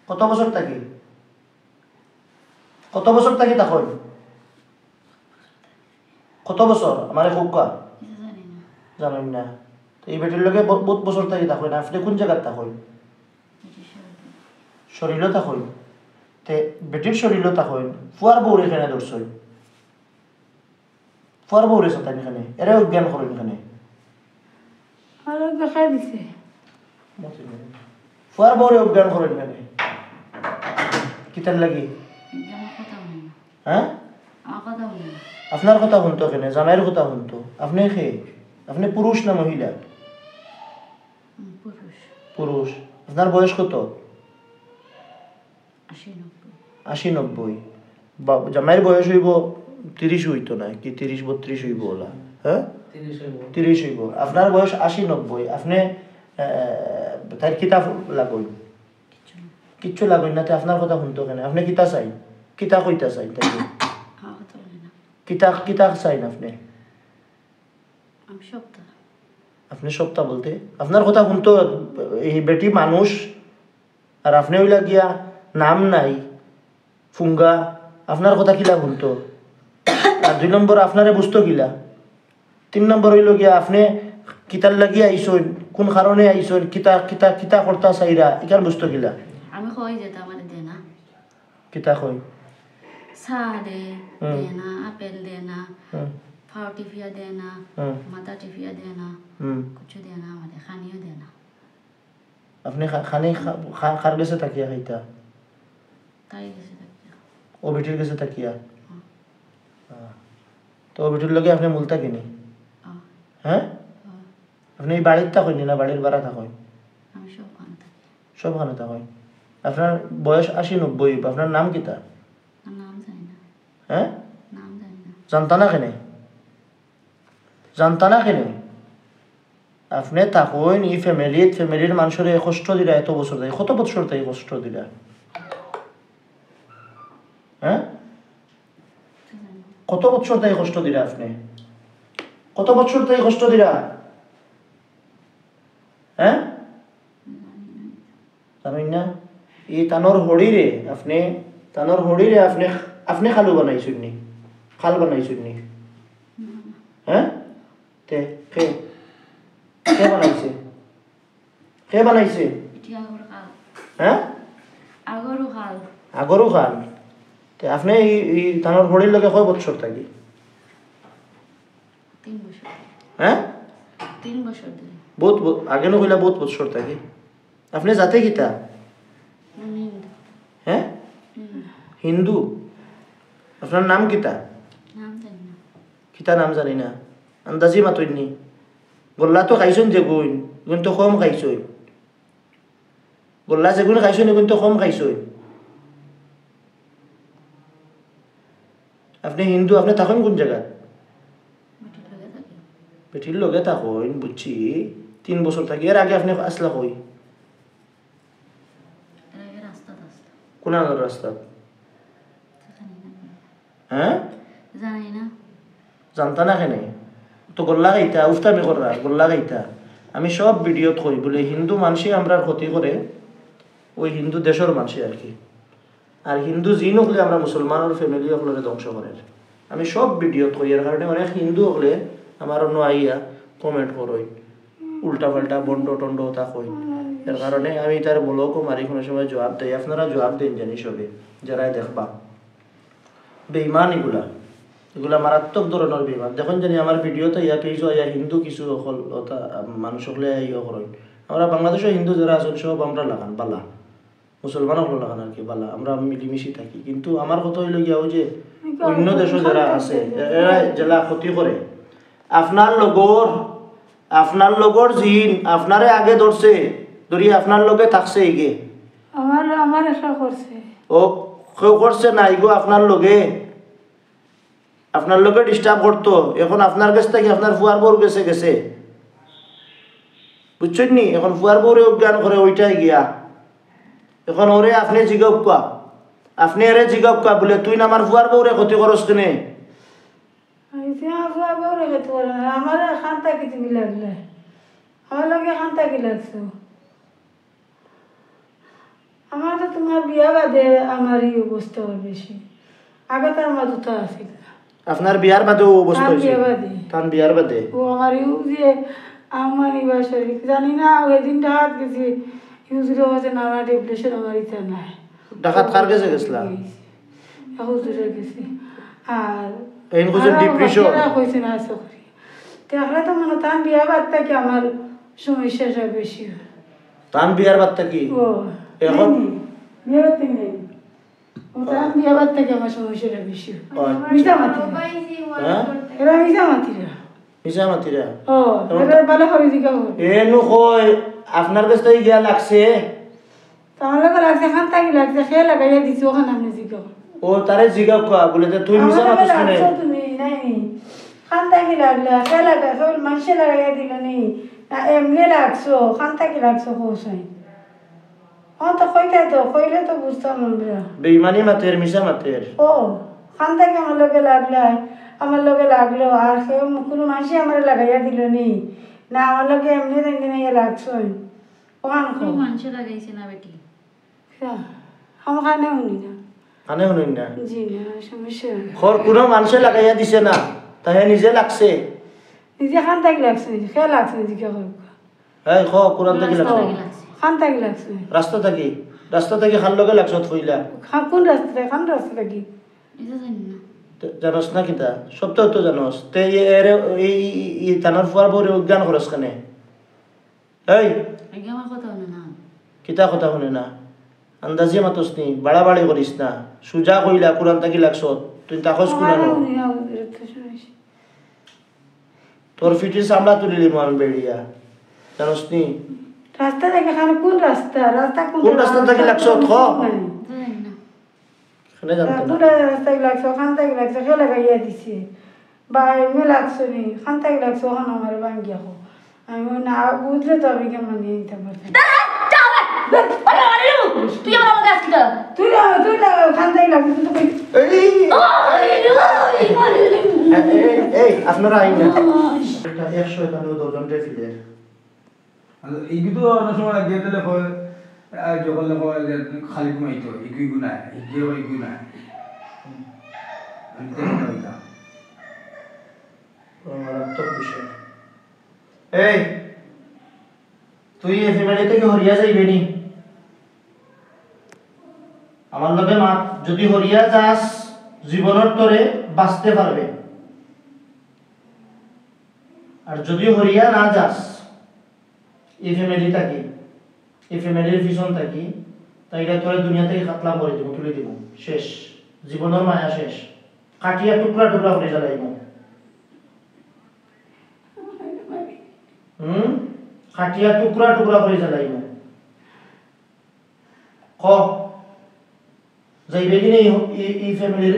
কত বছর থাকি তখন কত বছর আমার খুব কা জানেন না তো এই বেটির লগে বহুত বছর থাকি তখন আপনি কোন জায়গার তখন শরীরও তখন তে বেটির শরীরও তখন ফুয়ার বউর এখানে ধরছই ফুয়ার বউরে সাথে এখানে এরা অজ্ঞান করেন এখানে আরো দেখাই দিছে ফুয়ার বউরে অজ্ঞান করেন এখানে কিতার লাগি হ্যাঁ আপনার কথা শুনতো এখানে জামাইয়ের কথা শুনতো আপনি আপনি পুরুষ না মহিলা পুরুষ আপনার বয়স কত 80-90 জামাইয়ের বয়স হইব 30 হইতো না কি 30-32 হইব ওলা হ্যাঁ 30 হইব আপনার বয়স 80-90 আপনি তার কিতাব লাগুন কিচ্ছু লাগুন না আপনার কথা শুনতো কেন আপনি কিতা চাই কিতা কইতা চাই তাই কিতা চাই না আপনি সপ্তাহ বলতে আপনার কথা শুনতো এই বেটি মানুষ আর আপনি ওইলা গিয়া নাম নাই ফুঙ্গা আপনার কথা কিলা শুনতো আর 2 নম্বর আপনারে বুঝতো কিলা 3 নম্বর হইল গিয়া আপনি কিতার লাগিয়া আইসন কোন কারণে আইসন কিতা কিতা কিতা করতা চাইরা এখান বুঝতো কিলা আমি কই যেতে আমার দে না কিতা কই চা দে না আপেল দে না ফাও টিফিয়া দে না মাথা টিফিয়া দে না কিছু দে না আমাদের খানিও দে না আপনি খানি খার গেছে তাকিয়া খাইতা তাই গেছে তাকিয়া ও বেটির গেছে তাকিয়া তো ও বেটির লগে আপনি মুলতা কিনি হ্যাঁ আপনি এই বাড়ির থাকেন না বাড়ির ভাড়া থাকেন আমি সবখানে থাকেন আপনার বয়স 80-90 আপনার নাম কিতা নাম জানি না হ্যাঁ নাম জানি না জানতা না কেন আপনি থাকুন এই ফ্যামিলির মানুষের কষ্ট দিলা এত বছর তাই কত বছর তাই কষ্ট দিলা হ্যাঁ কত বছর তাই কষ্ট দিলা আপনি কত বছর তাই কষ্ট দিলা হ্যাঁ জানেন না এই তানোর হড়িরে আপনি খালু বানাইছেন নি খাল বানাইছেন নি হ্যাঁ তে কে বানাইছে হ্যাঁ আগরও খাল তে আপনি এই তানোর হড়ির লগে কয় বছর থাকি 3 বছর হ্যাঁ 3 বছর বহুত আগে নইলা বহুত বছর থাকি আপনি জাতে কিতা হ্যাঁ হিন্দু আপনার নাম কিতা কিতা নাম জানি না আন্দাজি মাতইনি গোল্লা তো খাইছেন যেগুন গুণ তো কম খাইছই গোল্লা যেগুন খাইছেন এগুন তো কম খাইছই আপনি হিন্দু আপনি থাকেন কোন জায়গা বেটির লগে থাকেন বুঝছি 3 বছর থাকি এর আগে আপনি আসলা কই কোন রাস্তা হ্যাঁ জানি না জানতা না কেন তো গোল্লা গাইতা উফতামি কররা গোল্লা গাইতা আমি সব ভিডিওত কই বলে হিন্দু মানুষই আমরা ক্ষতি করে ওই হিন্দু দেশের মানুষই আর কি আর হিন্দু জিন হলে আমরা মুসলমানের ফ্যামিলি হলে ধ্বংস করে আমি সব ভিডিওত কই এর কারণে অনেক হিন্দু হলে আমার অন্য আইয়া কমেন্ট করই উল্টা পাল্টা বন্ড টন্ড তা কই এর কারণে আমি তার ব্লগও মারি কোনো সময় জবাব দেই আপনারা জবাব দেন জানি সবে যারাই দেখবা বেঈমান এগুলা মারাত্মক ধরনের বেঈমান দেখুন জানি আমার ভিডিওতে ইয়া পেয়েছো ইয়া হিন্দু কিছু হল মানুষ হলে ইয়ে করেন আমরা বাংলাদেশের হিন্দু যারা আছেন সব আমরা লাগান বালা মুসলমান হলো লাগান আর কি বালা আমরা মিলিমিশি থাকি কিন্তু আমার কথা হইল গিয়া ওই যে অন্য দেশে যারা আছে এরা জেলা ক্ষতি করে আপনার লগর জিন আপনারে আগে ধরছে ধরি আপনার লগে থাকছে ইগে আমার এসা করছে ও কেউ করছে না ইগো আপনার লগে ডিস্টার্ব করতো এখন আপনার কাছ থেকে আপনার ফুয়ার বউর গেছে বুঝছেন নি এখন ফুয়ার বউরে অজ্ঞান করে ওইটাই গিয়া এখন ওরে আপনি জিগাউকা আপনি এরে জিগাউকা বলে তুই না আমার ফুয়ার বউরে ক্ষতি করস কেনে আমার খান্তা কিছু লাগলে আমার লগে খান্তা কি লাগছো আমার তো তোমার বিয়া বাদে আমার এই অবস্থা হয় বেশি আগে তার মাঝে তো আছিল আপনার বিয়ার বাদে ও অবস্থা তার হয়েছে বিয়া বাদে তার বিয়ার বাদে ও আমার ইউ যে আমার ইবা শরীর জানি না ওই দিনটা হাত গেছি হুজুরে হচ্ছে নানা ডিপ্রেশন আমার ইচ্ছা নাই ডাকাত কার কাছে গেছিলা হুজুরে গেছি আর এই হুজুর ডিপ্রেশন হয়েছে না চকরি দেখলে তো মনে তার বিয়া বাদ থেকে আমার সমস্যাটা বেশি হয় তার বিয়ার বাদটা কি ও এখন বিয়া বাদ থেকে নেই ও তার বিয়া বাদ থেকে আমার সমস্যাটা বেশি হয় আচ্ছা। মিশামাতি হ্যাঁ এরা মিশামাতিরা মিশামাতিরা ও এরা ভালো করে দিকা হয় এনু কই আপনার কাছে গিয়া লাগছে আমার লোক লাগছে খান থাকি লাগছে খেয়ে লাগাইয়া দিছি ওখানে আপনি জিজ্ঞা ও তারে জিগাও কা বলে যে তুই মিশামাতিস কেনে তুমি নাই খান থাকি লাগলে খেয়ে লাগা সব মানুষে লাগাইয়া দিল নি না এমনি লাগছো খান থাকি লাগছো কৌশাই তো কইলে তো বুঝতাম আমরা বেঈমানি মাতের মিশামাতের ও খান থাকি আমার লগে লাগলো আর সে কোনো মানুষই আমার লাগাইয়া দিল নি না আমার লগে এমনি দেখি না লাগছো ওখান মানুষে লাগাইছে না বেটি আমার খানে উনি না কানে শুনুন না জি না সমস্যা খর কোনো মানুষে লাগাইয়া দিছে না তাহে নিজে লাগছে নিজে খান থাকি লাগছে নিজে খেয়ে লাগছে নিজে কে করব এই খ কোরআন থেকে লাগছে খান থাকি লাগছে রাস্তা থেকে খান লগে লাগছ থইলা কোন রাস্তা থাকি এটা জানি না জানোস না কিতা সব তো জানোস তে এর এই তানার ফুয়ার বরে অজ্ঞান খরচ কানে এই আগে আমার কথা হলো না কিতা কথা শুনে না আন্দাজে মাতস নি বাড়াবাড়ি করিস না সুজা কইলা কোরআন থেকে লাগছ তুই তাকস কুনানো তোর ফিটির সামলা তুলিলি আমি বেড়িয়া জানোস নি রাস্তা থেকে খানে কোন রাস্তা থেকে লাগছ খ জানি না এখানে জানতো কোন না রাস্তায় লাগছে খান থেকে লাগছে খেয়ে লাগাইয়া দিছে বা এমনি লাগছো নি খান থেকে লাগছে ওখানে আমার ভাঙ্গিয়া হো আমি না বুঝলে তো আমি কেমন নিয়ে নিতে পারতাম তুই খান থেকে লাগছে তুই তো এই আপনারা আইন না 100 এখানে দর্জন রে ফিরে এইগুলো অনেক সময় গিয়ে দিলে হয় যখন খালি ঘুমাইতো ইগুই গুনায় ইগুই হয় গুনায় আমি দেখতে পাইতাম মারাত্মক বিষয় এই তুই এই ফ্যামিলি থেকে হরিয়া যাইবে নি আমার লগে মা যদি হরিয়া যাস জীবনের তরে বাঁচতে পারবে আর যদি হরিয়া না যাস এই ফ্যামিলির পিছন থাকি তাই এটা তোরে দুনিয়া থেকে খাতলা করে দিব তুলে দিব শেষ জীবনের মায়া শেষ কাটিয়া টুকরা টুকরা করে জ্বালাইব কাটিয়া টুকরা টুকরা করে জ্বালাইব ক যাইবে কি নেই এই ফ্যামিলির